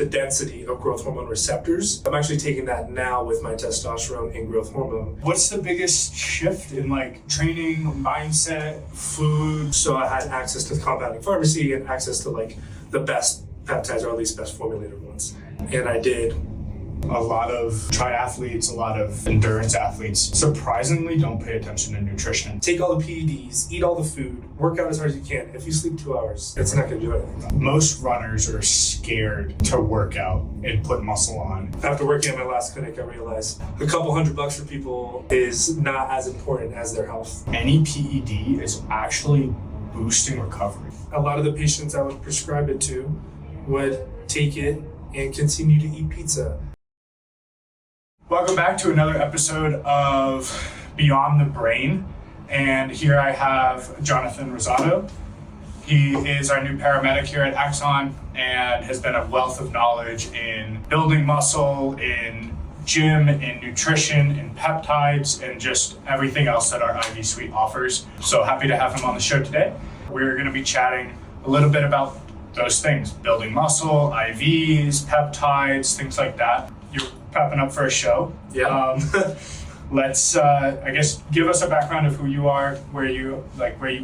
the density of growth hormone receptors. I'm actually taking that now with my testosterone and growth hormone. What's the biggest shift in like training, mindset, food? So I had access to the compounding pharmacy and access to like the best peptides, or at least best formulated ones. And I did. A lot of triathletes, a lot of endurance athletes surprisingly don't pay attention to nutrition. Take all the PEDs, eat all the food, work out as hard as you can. If you sleep 2 hours, it's not going to do anything. Most runners are scared to work out and put muscle on. After working at my last clinic, I realized a couple $100 for people is not as important as their health. Any PED is actually boosting recovery. A lot of the patients I would prescribe it to would take it and continue to eat pizza. Welcome back to another episode of Beyond the Brain. And here I have Jonathan Rosado. He is our new paramedic here at Axon and has been a wealth of knowledge in building muscle, in gym, in nutrition, in peptides, and just everything else that our IV suite offers. So happy to have him on the show today. We're going to be chatting a little bit about those things, building muscle, IVs, peptides, things like that. You're prepping up for a show. Yeah. Let's, I guess, give us a background of who you are, where you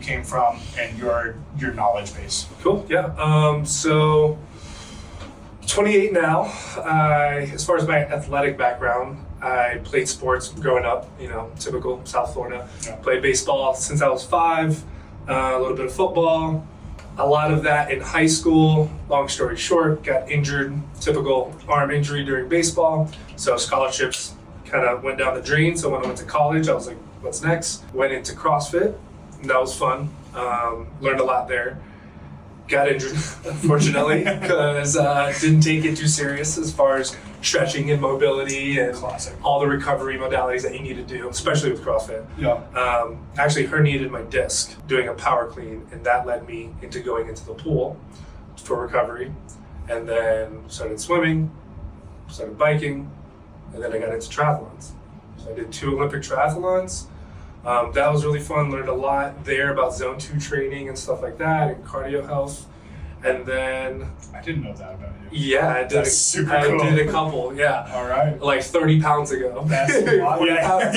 came from, and your knowledge base. Cool. Yeah. So 28 now. As far as my athletic background, I played sports growing up. Typical South Florida. Yeah. Played baseball since I was 5. A little bit of football. A lot of that in high school. Long story short, got injured, typical arm injury during baseball. So scholarships kind of went down the drain. So when I went to college, I was like, what's next? Went into CrossFit. And that was fun. Learned a lot there. Got injured, unfortunately, because didn't take it too serious as far as stretching and mobility and all the recovery modalities that you need to do, especially with CrossFit. Yeah. Actually herniated my disc doing a power clean, and that led me into going into the pool for recovery. And then started swimming, started biking, and then I got into triathlons. So I did 2 Olympic triathlons. That was really fun, learned a lot there about zone 2 training and stuff like that, and cardio health. And then I didn't know that about you. Yeah, I did. I did a couple. Yeah. All right. Like 30 pounds ago. That's a lot. Yeah.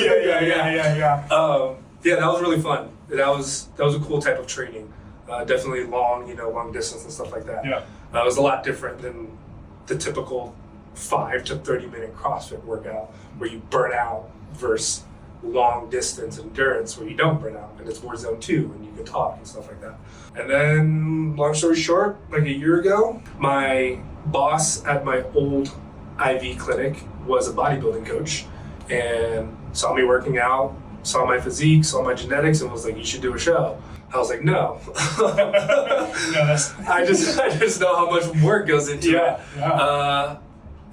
Yeah, that was really fun. That was a cool type of training. Definitely long distance and stuff like that. Yeah. It was a lot different than the typical 5 to 30 minute CrossFit workout where you burn out versus long distance endurance where you don't burn out and it's more zone 2 and you can talk and stuff like that. And then long story short, like a year ago, my boss at my old IV clinic was a bodybuilding coach and saw me working out, saw my physique, saw my genetics, and was like, you should do a show. I was like, no. I just know how much work goes into it. Yeah.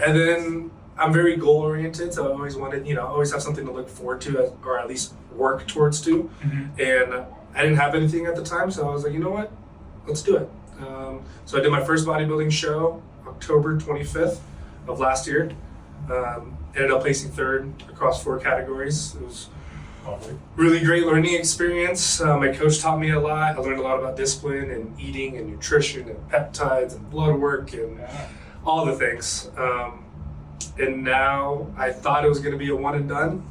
And then I'm very goal oriented, so I always wanted, always have something to look forward to, or at least work towards to. Mm-hmm. And I didn't have anything at the time, so I was like, you know what, let's do it. So I did my first bodybuilding show, October 25th of last year. Ended up placing 3rd across 4 categories. It was really great learning experience. My coach taught me a lot. I learned a lot about discipline and eating and nutrition and peptides and blood work and all the things. And now I thought it was going to be a one and done,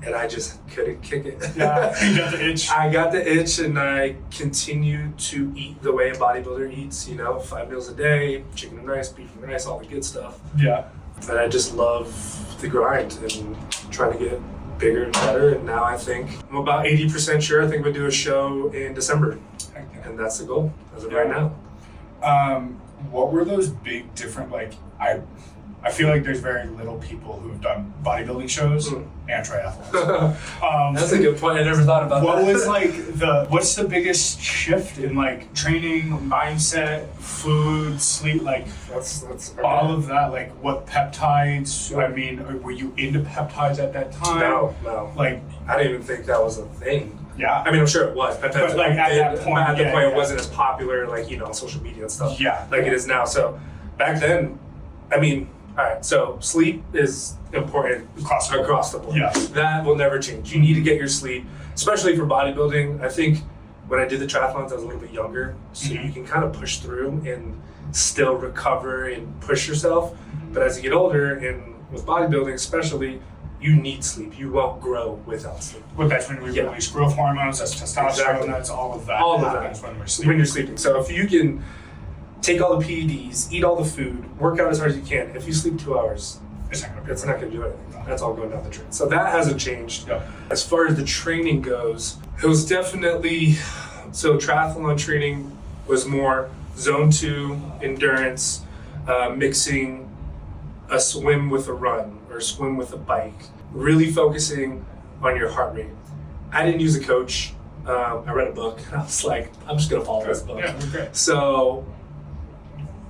and I just couldn't kick it. Yeah, you got the itch. I got the itch, and I continue to eat the way a bodybuilder eats, 5 meals a day, chicken and rice, beef and rice, all the good stuff. Yeah. And I just love the grind and trying to get bigger and better. And now I think I'm about 80% sure I think we'll do a show in December. Okay. And that's the goal as of right now. What were those big different, I feel like there's very little people who've done bodybuilding shows and triathlons. That's a good point. I never thought about that. What was what's the biggest shift in training, mindset, food, sleep, that's all of that, what peptides, I mean, were you into peptides at that time? No. I didn't even think that was a thing. Yeah. I mean, I'm sure it was. Peptides, but at that point, it wasn't as popular, on social media and stuff. Yeah. It is now. So back then, I mean, all right, so sleep is important across the board. Yeah. That will never change. You need to get your sleep, especially for bodybuilding. I think when I did the triathlons, I was a little bit younger, so you can kind of push through and still recover and push yourself. But as you get older, and with bodybuilding especially, you need sleep. You won't grow without sleep. Well, that's when we release growth hormones, that's testosterone, Exactly. that's all of that. All of happens that when we're sleeping. when you're sleeping. So if you can take all the PEDs, eat all the food, work out as hard as you can, if you sleep 2 hours, It's not it's not going to do anything. That's all going down the drain. So that hasn't changed. Yep. As far as the training goes, it was definitely, so triathlon training was more zone 2 endurance, mixing a swim with a run or swim with a bike, really focusing on your heart rate. I didn't use a coach. I read a book. I was like, I'm just going to follow this book. Yeah, okay. So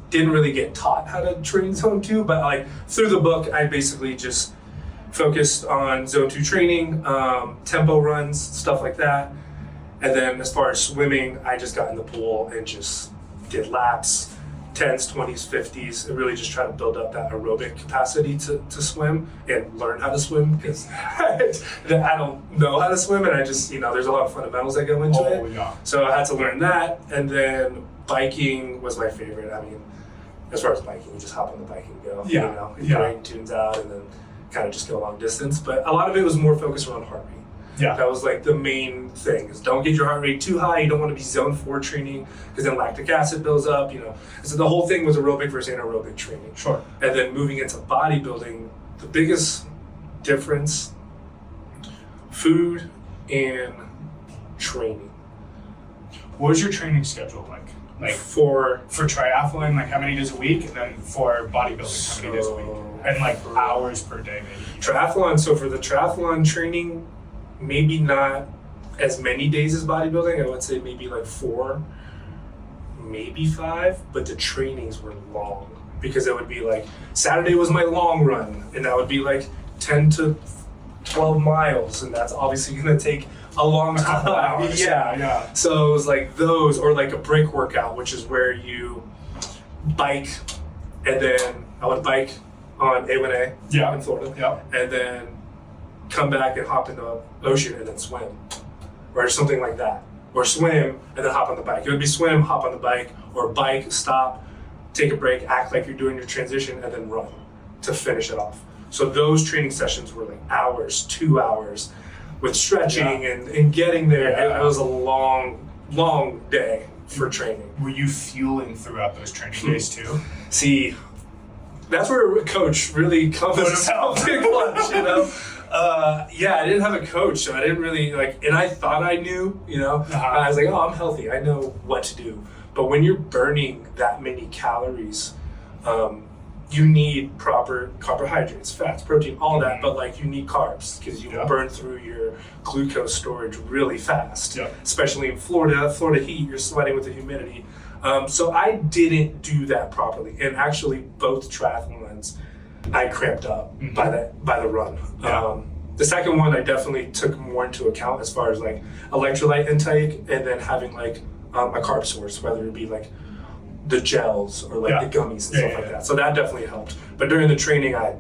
didn't really get taught how to train zone 2, but like through the book, I basically just focused on zone 2 training, tempo runs, stuff like that. And then as far as swimming, I just got in the pool and just did laps, 10s, 20s, 50s, and really just try to build up that aerobic capacity to swim and learn how to swim, because I don't know how to swim, and I just, there's a lot of fundamentals that go into it. Yeah. So I had to learn that, and then biking was my favorite. I mean, as far as biking, you just hop on the bike and go. Yeah. Your brain tunes out and then kind of just go a long distance. But a lot of it was more focused around heart rate. Yeah. That was like the main thing, is don't get your heart rate too high. You don't want to be zone 4 training, because then lactic acid builds up, So the whole thing was aerobic versus anaerobic training. Sure. And then moving into bodybuilding, the biggest difference, food and training. What was your training schedule like? Like For triathlon, like how many days a week? And then for bodybuilding, how many days a week? And like hours per day maybe? triathlon, so for the triathlon training, maybe not as many days as bodybuilding. I would say maybe like 4, maybe 5, but the trainings were long, because it would be like Saturday was my long run, and that would be like 10 to 12 miles, and that's obviously going to take a long time. Yeah. So it was like those, or like a brick workout, which is where you bike, and then I would bike on A1A in Florida, Yeah. and then come back and hop in the ocean and then swim, or something like that, or swim and then hop on the bike. It would be swim, hop on the bike, or bike, stop, take a break, act like you're doing your transition, and then run to finish it off. So those training sessions were like hours, 2 hours, with stretching and getting there. Yeah. It was a long day for training. Were you fueling throughout those training days too? See, that's where a coach really comes into clutch, I didn't have a coach, so I didn't really and I thought I knew, I was like, oh, I'm healthy, I know what to do. But when you're burning that many calories, you need proper carbohydrates, fats, protein, all that, but you need carbs, because you will burn through your glucose storage really fast, especially in Florida heat, you're sweating with the humidity. So I didn't do that properly, and actually both triathlons, I cramped up by the run. The second one I definitely took more into account, as far as electrolyte intake, and then having a carb source, whether it be the gels or the gummies and stuff like that. So that definitely helped. But during the training, I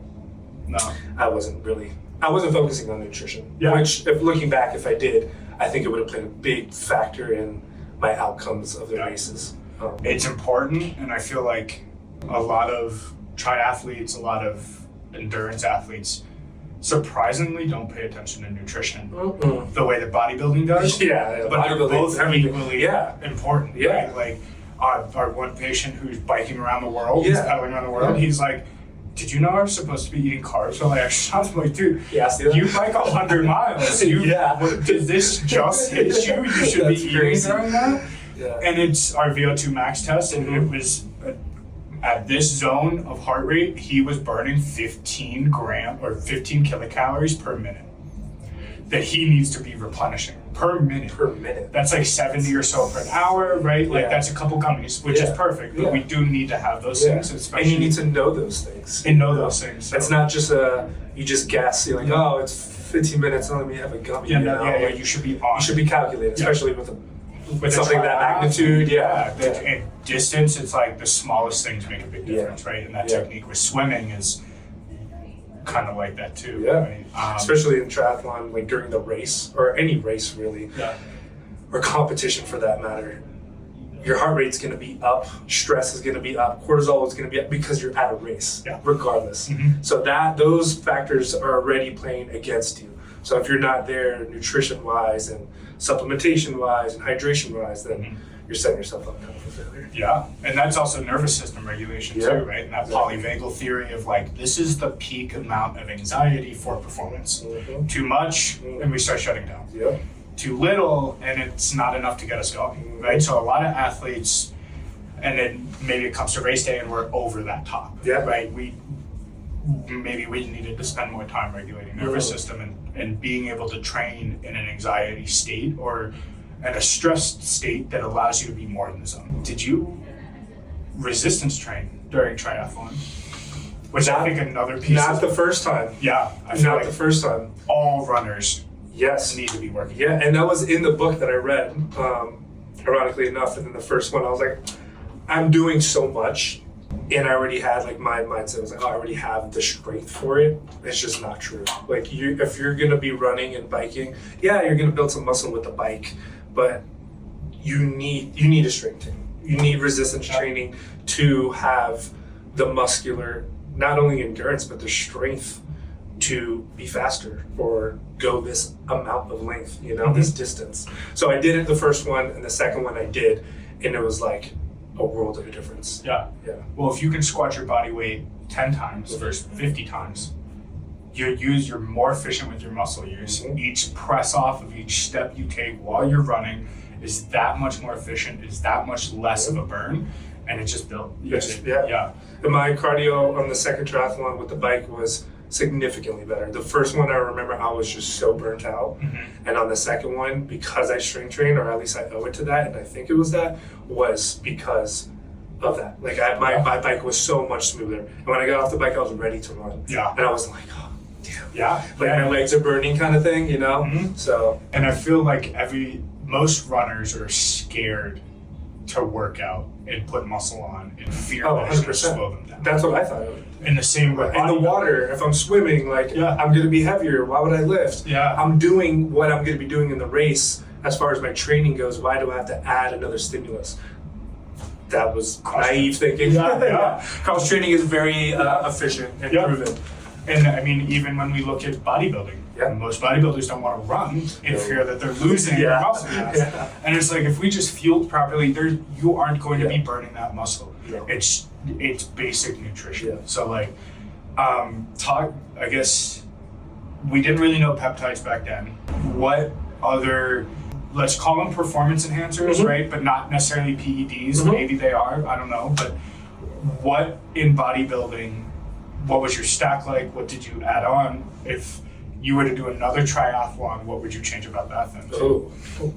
wasn't focusing on nutrition. Yeah. Which, if looking back, if I did, I think it would have played a big factor in my outcomes of the races. It's important, and I feel like a lot of triathletes, a lot of endurance athletes, surprisingly don't pay attention to nutrition the way that bodybuilding does. Yeah, but they're both equally Yeah. important. Yeah. Right? Our one patient who's biking around the world, he's Yeah. pedaling around the world, he's like, did you know I was supposed to be eating carbs while I exercise? I'm like, dude, you bike 100 miles. Did this just hit you? You should be eating crazy. during that? Yeah. And it's our VO2 max test, and it was at this zone of heart rate, he was burning 15 kilocalories per minute that he needs to be replenishing per minute. That's 70 or so per hour, right? That's a couple gummies, which is perfect, but we do need to have those things, especially. And you need to know those things. Those things. It's not just you just guess, you're like, oh, it's 15 minutes, let me have a gummy. You should be on. You should be calculated, especially with something that magnitude. And distance, it's the smallest things make a big difference, right? And that technique with swimming is kind of like that too. Right? Especially in triathlon, during the race, or any race really, or competition for that matter. your heart rate's going to be up, stress is going to be up, cortisol is going to be up because you're at a race, regardless. So those factors are already playing against you. So if you're not there nutrition-wise and supplementation-wise and hydration-wise, then you're setting yourself up kind of for failure. Yeah, and that's also nervous system regulation too, right? And that polyvagal theory of like, this is the peak amount of anxiety for performance. Too much, and we start shutting down. Too little, and it's not enough to get us going, right? So a lot of athletes, and then maybe it comes to race day and we're over that top, right? Maybe we needed to spend more time regulating nervous system and being able to train in an anxiety state or in a stressed state that allows you to be more in the zone. Did you resistance train during triathlon? Which I think another piece Not the first time. Yeah. I feel Not like the first time. all runners need to be working. Yeah, and that was in the book that I read, ironically enough, and then the first one, I was like, I'm doing so much, and I already had, like, my mindset was like, oh, I already have the strength for it. It's just not true. Like, if you're gonna be running and biking, you're gonna build some muscle with the bike, but you need a strength training. You need resistance training to have the muscular, not only endurance, but the strength to be faster or go this amount of length, this distance. So I did it the first one, and the second one I did, and it was like a world of a difference. Yeah. Well, if you can squat your body weight 10 times versus 50 times, you're more efficient with your muscle use. Each press off of each step you take while you're running is that much more efficient, is that much less of a burn, and it just built. And my cardio on the second triathlon with the bike was significantly better. The first one, I remember I was just so burnt out. And on the second one, because I strength trained, or at least I owe it to that, and I think it was because of that. Like my bike was so much smoother. And when I got off the bike, I was ready to run. And I was like, oh, damn. My legs are burning kind of thing, So. And I feel like most runners are scared to work out and put muscle on and fear that it's going to slow them down. That's what I thought of. In the same way. In the water, if I'm swimming, I'm going to be heavier. Why would I lift? I'm doing what I'm going to be doing in the race as far as my training goes. Why do I have to add another stimulus? That was naive thinking. Cross training is very efficient and proven. And I mean, even when we look at bodybuilding, most bodybuilders don't want to run in fear that they're losing their muscle mass. And it's like, if we just fueled properly, you aren't going to be burning that muscle. It's basic nutrition. So I guess we didn't really know peptides back then. What other, let's call them performance enhancers, right? But not necessarily PEDs. Maybe they are, I don't know. But what in bodybuilding, what was your stack like? What did you add on? If you were to do another triathlon, what would you change about that then?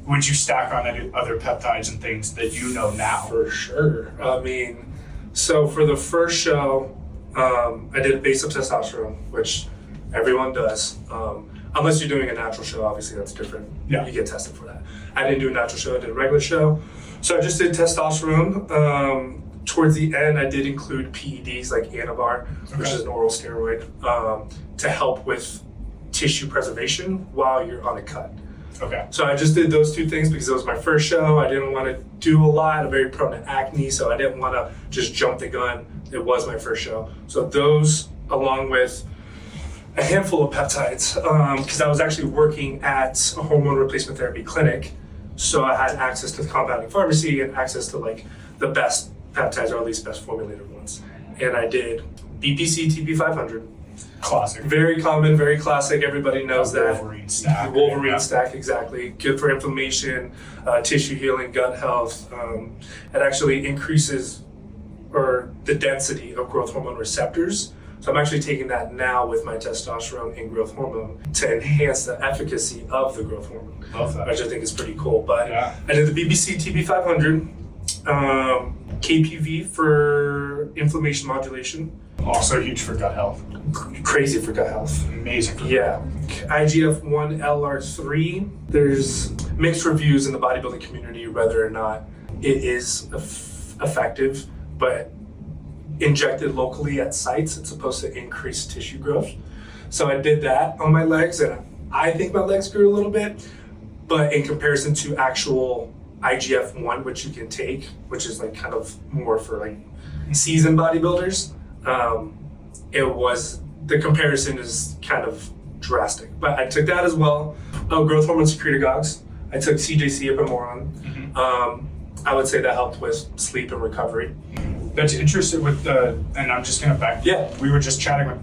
Would you stack on any other peptides and things that you know now? For sure. I mean, so for the first show, I did a base of testosterone, which everyone does. Unless you're doing a natural show, obviously that's different. You get tested for that. I didn't do a natural show, I did a regular show. So I just did testosterone. Towards the end, I did include PEDs like Anavar, which is an oral steroid, to help with tissue preservation while you're on a cut. So I just did those two things because it was my first show. I didn't want to do a lot. I'm very prone to acne, so I didn't want to just jump the gun. It was my first show. So those, along with a handful of peptides, because I was actually working at a hormone replacement therapy clinic. So I had access to the compounding pharmacy and access to the best peptides, or at least best formulated ones. And I did BPC TP500. Classic. Very common, very classic. Everybody knows that. Wolverine stack. Wolverine stack, exactly. Good for inflammation, tissue healing, gut health. It actually increases the density of growth hormone receptors. So I'm actually taking that now with my testosterone and growth hormone to enhance the efficacy of the growth hormone. Love that. Which I think is pretty cool. But I did the BBC TP500, KPV for inflammation modulation. Also huge for gut health. Crazy for gut health. Amazing for IGF-1 LR3. There's mixed reviews in the bodybuilding community whether or not it is effective, but injected locally at sites, it's supposed to increase tissue growth. So I did that on my legs, and I think my legs grew a little bit, but in comparison to actual IGF-1, which you can take, which is like kind of more for like seasoned bodybuilders, the comparison is kind of drastic. But I took that as well. Growth hormone secretagogues. I took CJC Ipamorelin. I would say that helped with sleep and recovery. That's interesting with and I'm just gonna back. Yeah. We were just chatting with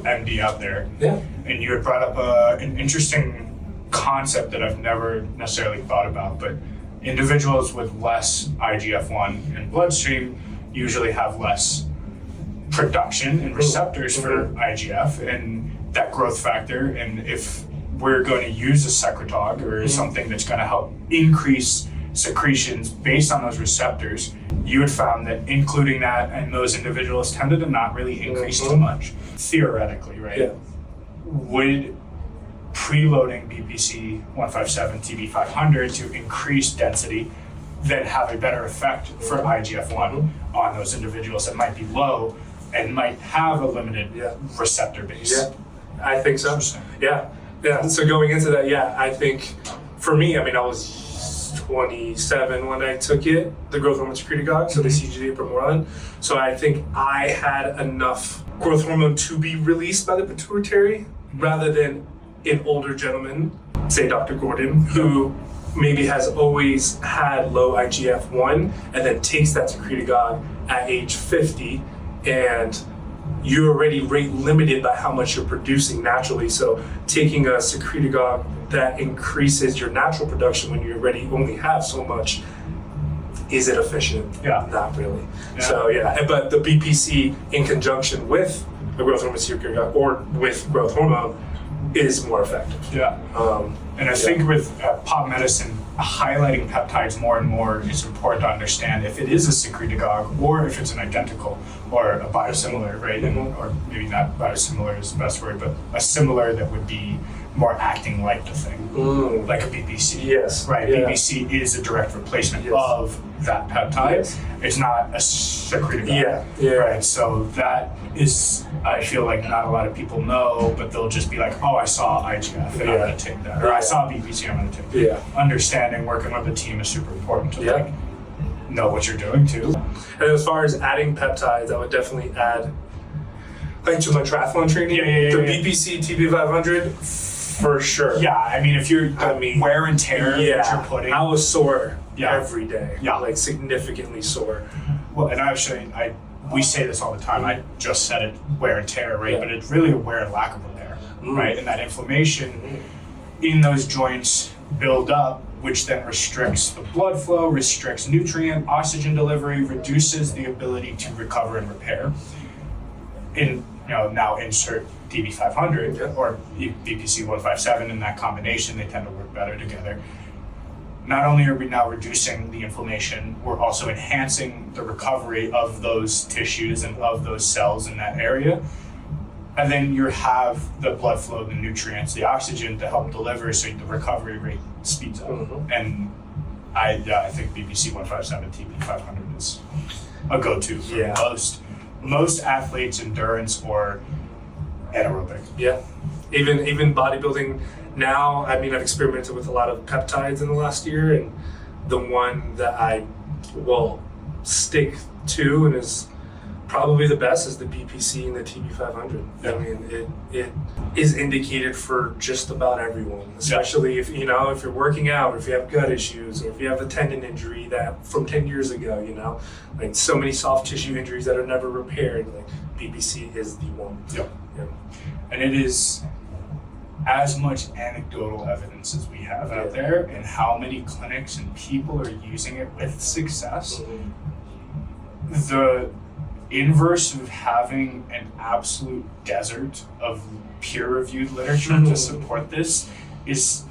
MD out there. Yeah. And you had brought up an interesting concept that I've never necessarily thought about, but individuals with less IGF-1 in bloodstream usually have less production and receptors for IGF and that growth factor. And if we're going to use a secretagogue or something that's going to help increase secretions based on those receptors, you had found that including that and those individuals tended to not really increase too much. Theoretically, right? Yeah. Would preloading BPC 157 TB500 to increase density then have a better effect for IGF-1 on those individuals that might be low and might have a limited receptor base? Yeah, I think so. Yeah. So going into that, I think for me, I mean, I was 27 when I took it, the growth hormone secretagogue, so the CJC Ipamorelin. So I think I had enough growth hormone to be released by the pituitary rather than an older gentleman, say Dr. Gordon, who maybe has always had low IGF-1 and then takes that secretagogue at age 50, and you're already rate limited by how much you're producing naturally. So taking a secretagogue that increases your natural production when you already only have so much, is it efficient? Yeah. Not really. Yeah. So but the BPC in conjunction with a growth hormone secretagogue or with growth hormone is more effective. Yeah. And I think with pop medicine, highlighting peptides more and more is important to understand if it is a secretagogue or if it's an identical or a biosimilar, right? Or maybe not biosimilar is the best word, but a similar that would be more acting like the thing, like a BPC. Yes. Right. Yeah. BPC is a direct replacement of that peptide. Yes. It's not a secretagogue. Yeah. Right. So that is, I feel like not a lot of people know, but they'll just be like, oh, I saw IGF and I'm going to take that. Or I saw BPC, I'm going to take that. Yeah. Understanding, working with the team is super important to like know what you're doing too. And as far as adding peptides, I would definitely add like to my triathlon training. The BPC TB500 for sure. Yeah, I mean if you're wear and tear that you're putting. I was sore every day. Yeah. Like significantly sore. Well, and we say this all the time. I just said it, wear and tear, right? But it's really a wear and lack of repair, right? And that inflammation in those joints build up, which then restricts the blood flow, restricts nutrient, oxygen delivery, reduces the ability to recover and repair. Now insert DB500 or BPC 157 in that combination, they tend to work better together. Not only are we now reducing the inflammation, we're also enhancing the recovery of those tissues and of those cells in that area. And then you have the blood flow, the nutrients, the oxygen to help deliver, so the recovery rate speeds up. And I think BPC 157 TB500 is a go-to for most athletes, endurance or anaerobic. Yeah, even bodybuilding. Now, I mean, I've experimented with a lot of peptides in the last year, and the one that I will stick to and is probably the best is the BPC and the TB500. Yeah. I mean, it is indicated for just about everyone, especially if you're working out, or if you have gut issues, or if you have a tendon injury that from 10 years ago, like so many soft tissue injuries that are never repaired. Like BPC is the one. Yeah. And it is as much anecdotal evidence as we have out there, and how many clinics and people are using it with success. The inverse of having an absolute desert of peer-reviewed literature to support this is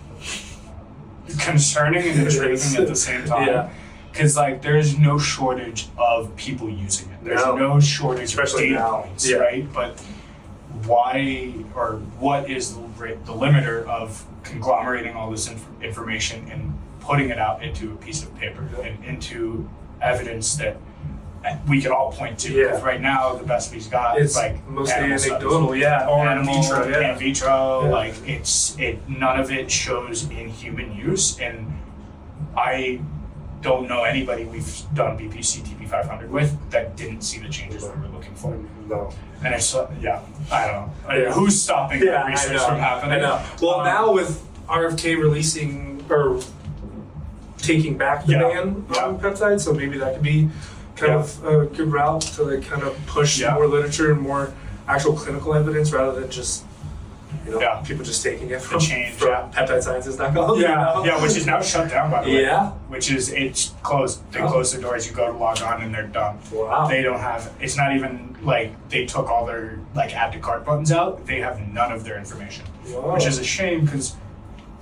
concerning and intriguing at the same time. Because there's no shortage of people using it. There's no shortage of data points, right? But why or what is the limiter of conglomerating all this information and putting it out into a piece of paper and into evidence that we can all point to? Because right now the best we've got is like mostly anecdotal, or animal, in vitro, none of it shows in human use. And I don't know anybody we've done BPC TB500 with that didn't see the changes we were looking for. No. And it's, I don't know. Who's stopping that research from happening? I know. Well, now with RFK releasing or taking back the ban on peptides, so maybe that could be kind of a good route to like kind of push more literature and more actual clinical evidence rather than just people just taking it from peptidesciences.com. Yeah, which is now shut down, by the way. Yeah. Which is, it's closed. They closed their doors. You go to log on and they're done. Wow. They don't have, it's not even like they took all their like add to cart buttons out. They have none of their information, which is a shame because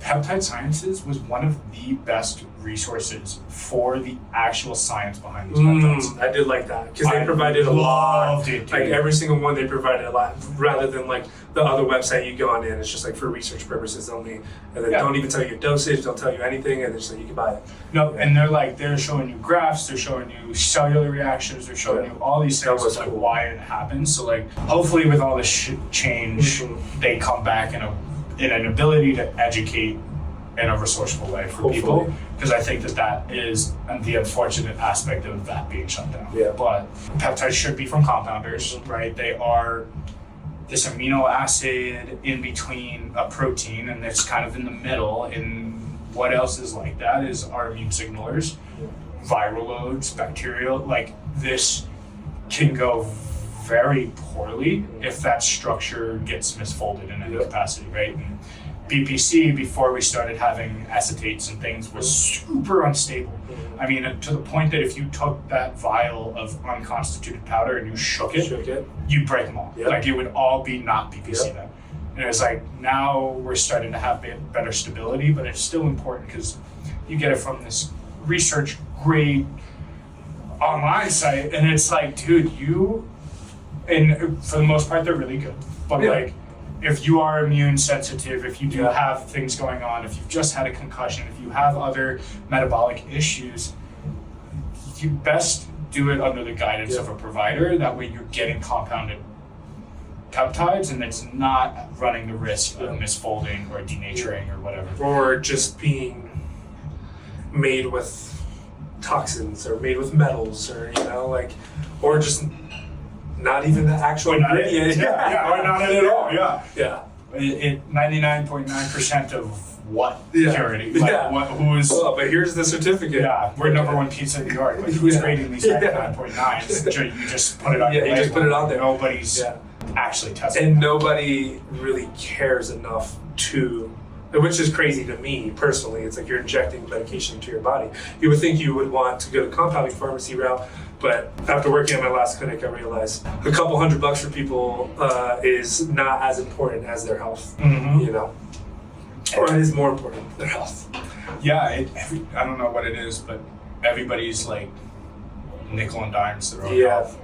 Peptide Sciences was one of the best resources for the actual science behind these peptides. I did like that because they provided a lot. Like every single one, they provided a lot rather than like the other website you go on in. It's just like for research purposes only, and they don't even tell you dosage, don't tell you anything, and they're just like you can buy it. No, and they're showing you graphs, they're showing you cellular reactions, they're showing you all these things of like why it happens. So like hopefully with all this change, they come back in an ability to educate in a resourceful way for people, because I think that is the unfortunate aspect of that being shut down. Yeah. But peptides should be from compounders, right? They are this amino acid in between a protein, and it's kind of in the middle. And what else is like that is our immune signalers, viral loads, bacterial. Like this can go very poorly if that structure gets misfolded in any capacity, right? And BPC, before we started having acetates and things, was super unstable. I mean, to the point that if you took that vial of unconstituted powder and you shook it, you'd break them all. Like it would all be not BPC then. And it was like, now we're starting to have better stability, but it's still important because you get it from this research grade online site, and it's like, dude, and for the most part, they're really good. But like, if you are immune sensitive, if you do have things going on, if you've just had a concussion, if you have other metabolic issues, you best do it under the guidance of a provider. That way you're getting compounded peptides and it's not running the risk of misfolding or denaturing or whatever. Or just being made with toxins or made with metals or, or just not even the actual ingredient. Or not at all. Yeah. 99.9% of what purity? Who is? Well, but here's the certificate. Yeah, we're number one pizza in New York. Like, who's rating these 99.9s? You just put it on. You just put it on there. Nobody's actually testing. And nobody really cares enough to. Which is crazy to me personally. It's like you're injecting medication into your body. You would think you would want to go the compounding pharmacy route, but after working at my last clinic, I realized a couple $100 for people is not as important as their health. Or it is more important than their health. Yeah, I don't know what it is, but everybody's like nickel and dimes their own health,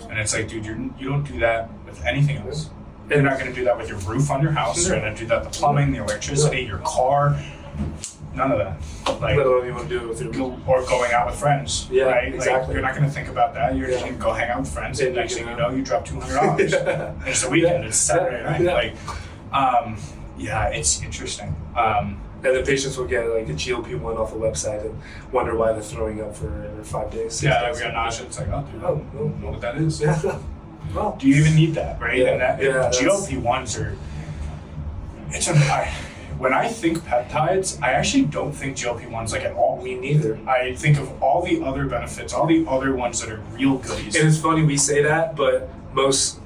and it's like, dude, you don't do that with anything else. You're not going to do that with your roof on your house. You're going to do that with the plumbing, the electricity, your car. None of that. Like, let alone you want to do it with your or going out with friends. Right? Exactly. Like, you're not going to think about that. You're just going to go hang out with friends, and next thing you know, you drop $200. It's the weekend. It's Saturday night. It's interesting. And the patients will get like a GLP-1 off the website and wonder why they're throwing up for 5 days. We got nausea. It's like, oh, dude, I don't know what that is. Well, do you even need that, right? Yeah, and GLP-1s are. When I think peptides, I actually don't think GLP-1s like at all. Me neither. I think of all the other benefits, all the other ones that are real goodies. And it's funny we say that, but most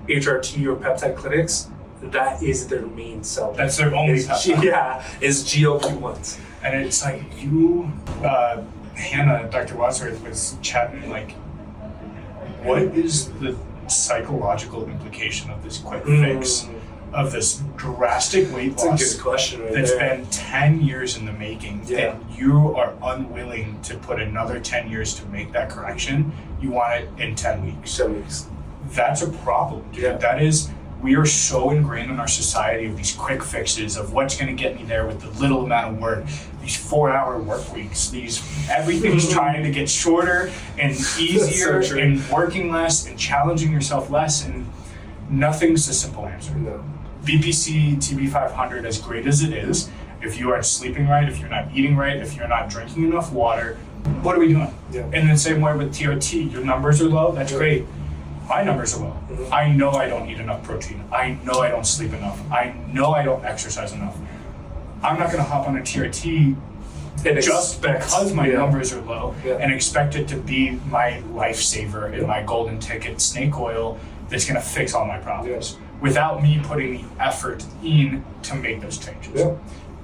HRT or peptide clinics, that is their main sell. That's their only peptide. Is GLP-1s. And it's like Hannah, Dr. Wadsworth was chatting like, what is the psychological implication of this quick fix, of this drastic weight loss? That's a good question that's been 10 years in the making, and you are unwilling to put another 10 years to make that correction. You want it in 10 weeks. 10 weeks. That's a problem, dude. That is, we are so ingrained in our society of these quick fixes of what's going to get me there with the little amount of work. These 4-hour work weeks, everything's trying to get shorter and easier and working less and challenging yourself less, and nothing's the simple answer. No. BPC TB500, as great as it is, if you aren't sleeping right, if you're not eating right, if you're not drinking enough water, what are we doing? Yeah. And the same way with TRT, your numbers are low, that's great. My numbers are low. Mm-hmm. I know I don't eat enough protein. I know I don't sleep enough. I know I don't exercise enough. I'm not going to hop on a TRT And just because my numbers are low Yeah. and expect it to be my lifesaver and my golden ticket snake oil that's going to fix all my problems without me putting the effort in to make those changes. Yeah.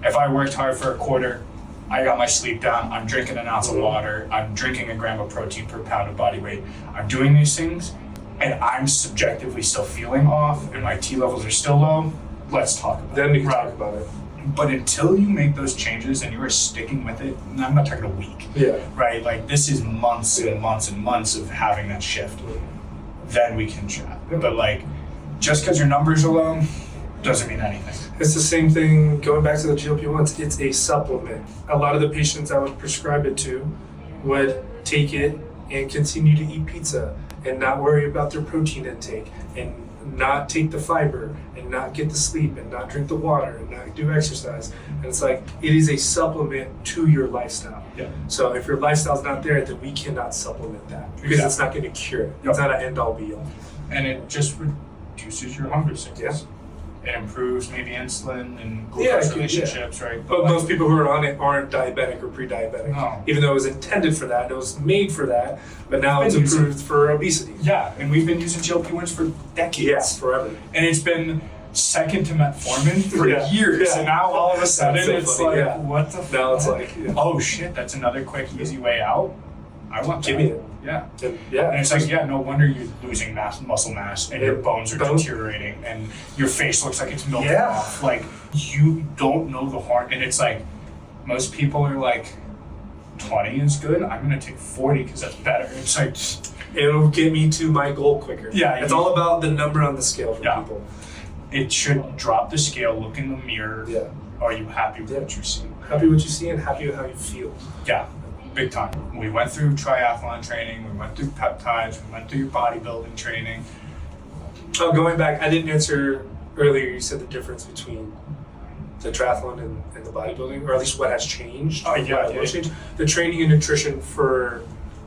If I worked hard for a quarter, I got my sleep down, I'm drinking an ounce of water, I'm drinking a gram of protein per pound of body weight, I'm doing these things, and I'm subjectively still feeling off and my T levels are still low, let's talk about it. Then we can talk about it. But until you make those changes and you are sticking with it, and I'm not talking a week, Yeah. right? Like this is months and months and months of having that shift. Then we can chat. But like, just because your numbers are low doesn't mean anything. It's the same thing going back to the GLP-1s. It's a supplement. A lot of the patients I would prescribe it to would take it and continue to eat pizza and not worry about their protein intake and not take the fiber and not get the sleep and not drink the water and not do exercise. And it's like, it is a supplement to your lifestyle. Yeah. So if your lifestyle's not there, then we cannot supplement that because it's not going to cure it. It's not an end-all be-all. And it just reduces your hunger signals. It improves maybe insulin and glucose relationships, right? But most people who are on it aren't diabetic or pre-diabetic. No. Even though it was intended for that, it was made for that, but now it's approved for obesity. Yeah, and we've been using GLP-1s for decades. Yes, forever. And it's been second to metformin for years. Yeah. And now all of a sudden So it's funny, like, what the fuck? Now it's like, oh shit, that's another quick, easy way out. I want that. give me it. Yeah. And, And it's like, no wonder you're losing muscle mass and your bones are deteriorating and your face looks like it's melting off. Like, you don't know the harm. And it's like, most people are like, 20 is good. I'm going to take 40 because that's better. It's like, it'll get me to my goal quicker. Yeah. It's all about the number on the scale for people. It should drop the scale, look in the mirror. Yeah. Are you happy with what you see? Happy with what you see and happy with how you feel. Yeah. Big time. We went through triathlon training, we went through peptides, we went through your bodybuilding training. Oh, going back, I didn't answer earlier. You said the difference between the triathlon and the bodybuilding, or at least what has changed. Oh, yeah. Changed. The training and nutrition for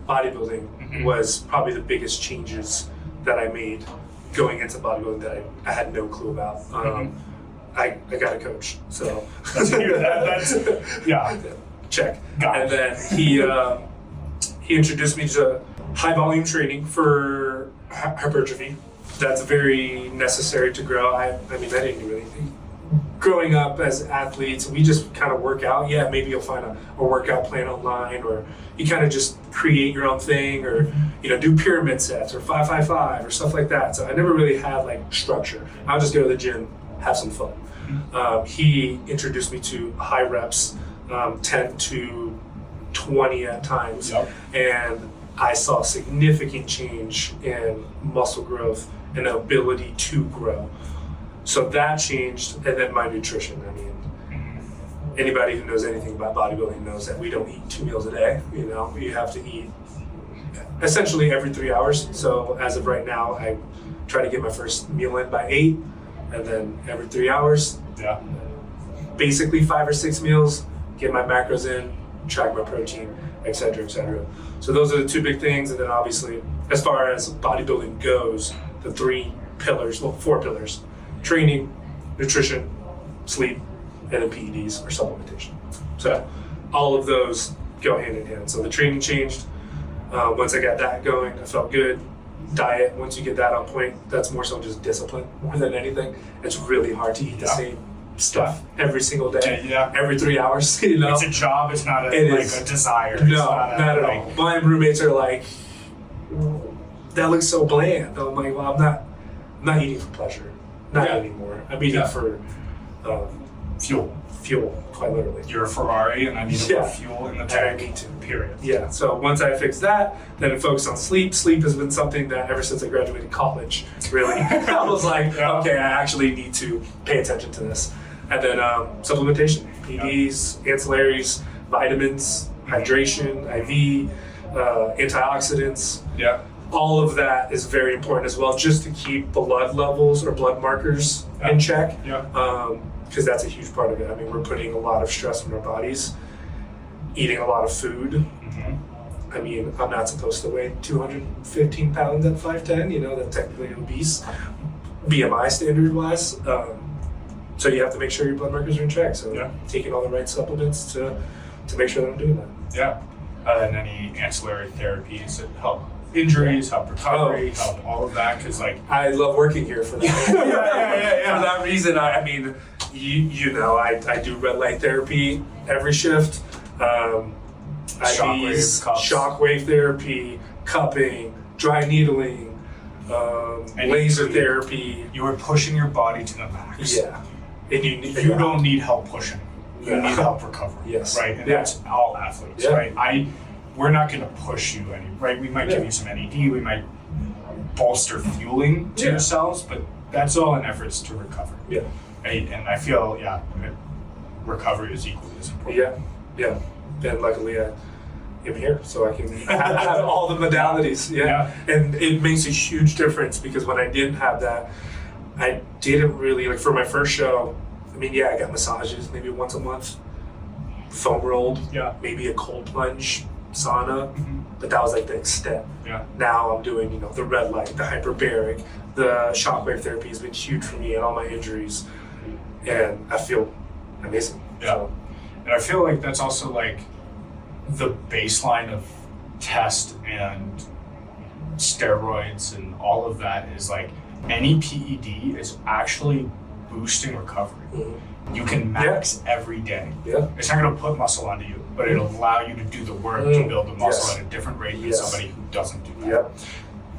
bodybuilding was probably the biggest changes that I made going into bodybuilding that I had no clue about. I got a coach, so that's check. Got and then he introduced me to high volume training for hypertrophy. That's very necessary to grow. I mean, I didn't do anything. Growing up as athletes, we just kind of work out. Yeah, maybe you'll find a workout plan online, or you kind of just create your own thing, or do pyramid sets or 5-5-5 or stuff like that. So I never really had like structure. I'll just go to the gym, have some fun. He introduced me to high reps, 10 to 20 at times, and I saw significant change in muscle growth and ability to grow. So that changed, and then my nutrition. I mean, anybody who knows anything about bodybuilding knows that we don't eat 2 meals a day. You have to eat essentially every 3 hours. So as of right now, I try to get my first meal in by 8, and then every 3 hours. Yeah. Basically 5 or 6 meals, get my macros in, track my protein, etc., etc. So those are the 2 big things. And then obviously, as far as bodybuilding goes, the 4 pillars: training, nutrition, sleep, and then PEDs or supplementation. So all of those go hand in hand. So the training changed. Once I got that going, I felt good. Diet, once you get that on point, that's more so just discipline more than anything. It's really hard to eat the same stuff every single day, every 3 hours. It's a job, it's not a desire. No, not at all. My roommates are like, that looks so bland. I'm like, well, I'm not eating for pleasure. Not anymore. I'm eating for fuel, quite literally. You're a Ferrari, and I need to put fuel in the tank. I need to. Period. Yeah. So once I fixed that, then I focused on sleep. Sleep has been something that ever since I graduated college, really, I was like, okay, I actually need to pay attention to this. And then supplementation, PEDs, ancillaries, vitamins, hydration, IV, antioxidants. Yeah. All of that is very important as well, just to keep blood levels or blood markers in check. Yeah. Because that's a huge part of it. I mean, we're putting a lot of stress on our bodies, eating a lot of food, I mean, I'm not supposed to weigh 215 pounds at 5'10", you know, that's technically obese, BMI standard wise. So you have to make sure your blood markers are in check. So taking all the right supplements to make sure that I'm doing that. Yeah. And any ancillary therapies that help injuries, help recovery, help all of that. Because I love working here for that. yeah. For that reason, I mean, you know, I do red light therapy every shift. IVs, shockwave therapy, cupping, dry needling, laser therapy. You are pushing your body to the max. Yeah. And you don't need help pushing. You need help recovering. Yes. Right? And that's all athletes, right? We're not going to push you any, right? We might give you some NED, we might bolster fueling to yourselves, but that's all in efforts to recover. Yeah. And I feel, recovery is equally as important. Yeah. And luckily I'm here, so I can have all the modalities. Yeah. And it makes a huge difference because when I didn't have that, I didn't really, for my first show, I mean, I got massages maybe once a month, foam rolled, maybe a cold plunge, sauna, but that was the extent. Yeah. Now I'm doing, the red light, the hyperbaric, the shockwave therapy has been huge for me and all my injuries, and I feel amazing. Yeah. So. And I feel like that's also the baseline of test and steroids and all of that is any PED is actually boosting recovery. You can max every day. Yeah. It's not going to put muscle onto you, but it'll allow you to do the work to build the muscle at a different rate than somebody who doesn't do that.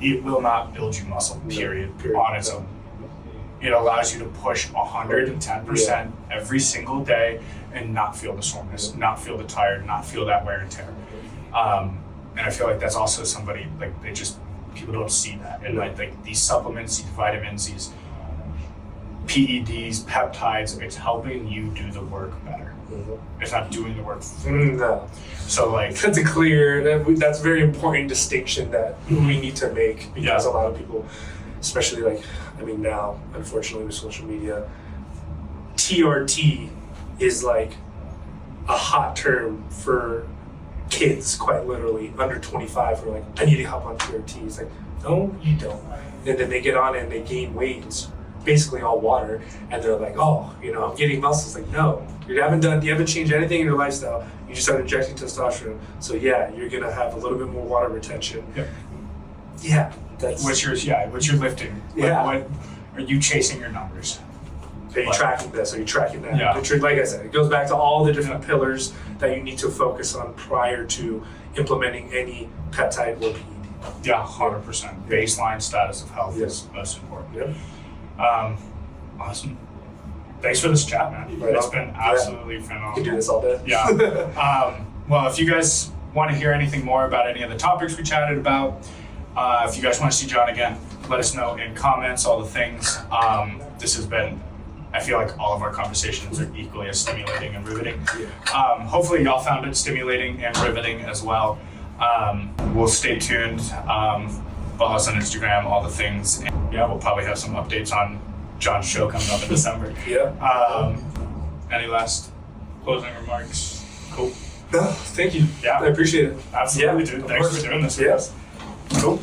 It will not build you muscle, period. On its own. It allows you to push 110% every single day and not feel the soreness, not feel the tired, not feel that wear and tear. And I feel like that's also somebody, people don't see that. And these supplements, these vitamins, these PEDs, peptides, it's helping you do the work better. It's not doing the work for you. No. So that's a clear, that's a very important distinction that we need to make because a lot of people, especially now, unfortunately with social media, TRT is a hot term for kids, quite literally, under 25 who are I need to hop on TRT. It's no, you don't. And then they get on it and they gain weight. It's basically all water. And they're I'm getting muscles. No, you haven't changed anything in your lifestyle. You just started injecting testosterone. So you're gonna have a little bit more water retention. Yeah. That's what's your lifting? What are you chasing your numbers? Are you tracking this? Are you tracking that? Yeah. Like I said, it goes back to all the different pillars that you need to focus on prior to implementing any peptide or PED. Yeah, 100%. Baseline status of health is most important. Awesome. Thanks for this chat, man. It's been absolutely phenomenal. You can do this all day. Yeah. Well, if you guys want to hear anything more about any of the topics we chatted about, if you guys want to see John again, let us know in comments, all the things. This has been, I feel like all of our conversations are equally as stimulating and riveting. Hopefully y'all found it stimulating and riveting as well. We'll stay tuned. Follow us on Instagram, all the things. And we'll probably have some updates on John's show coming up in December. Any last closing remarks? Cool. No, thank you. Yeah. I appreciate it. Absolutely, dude. Thanks for doing this with us. Cool.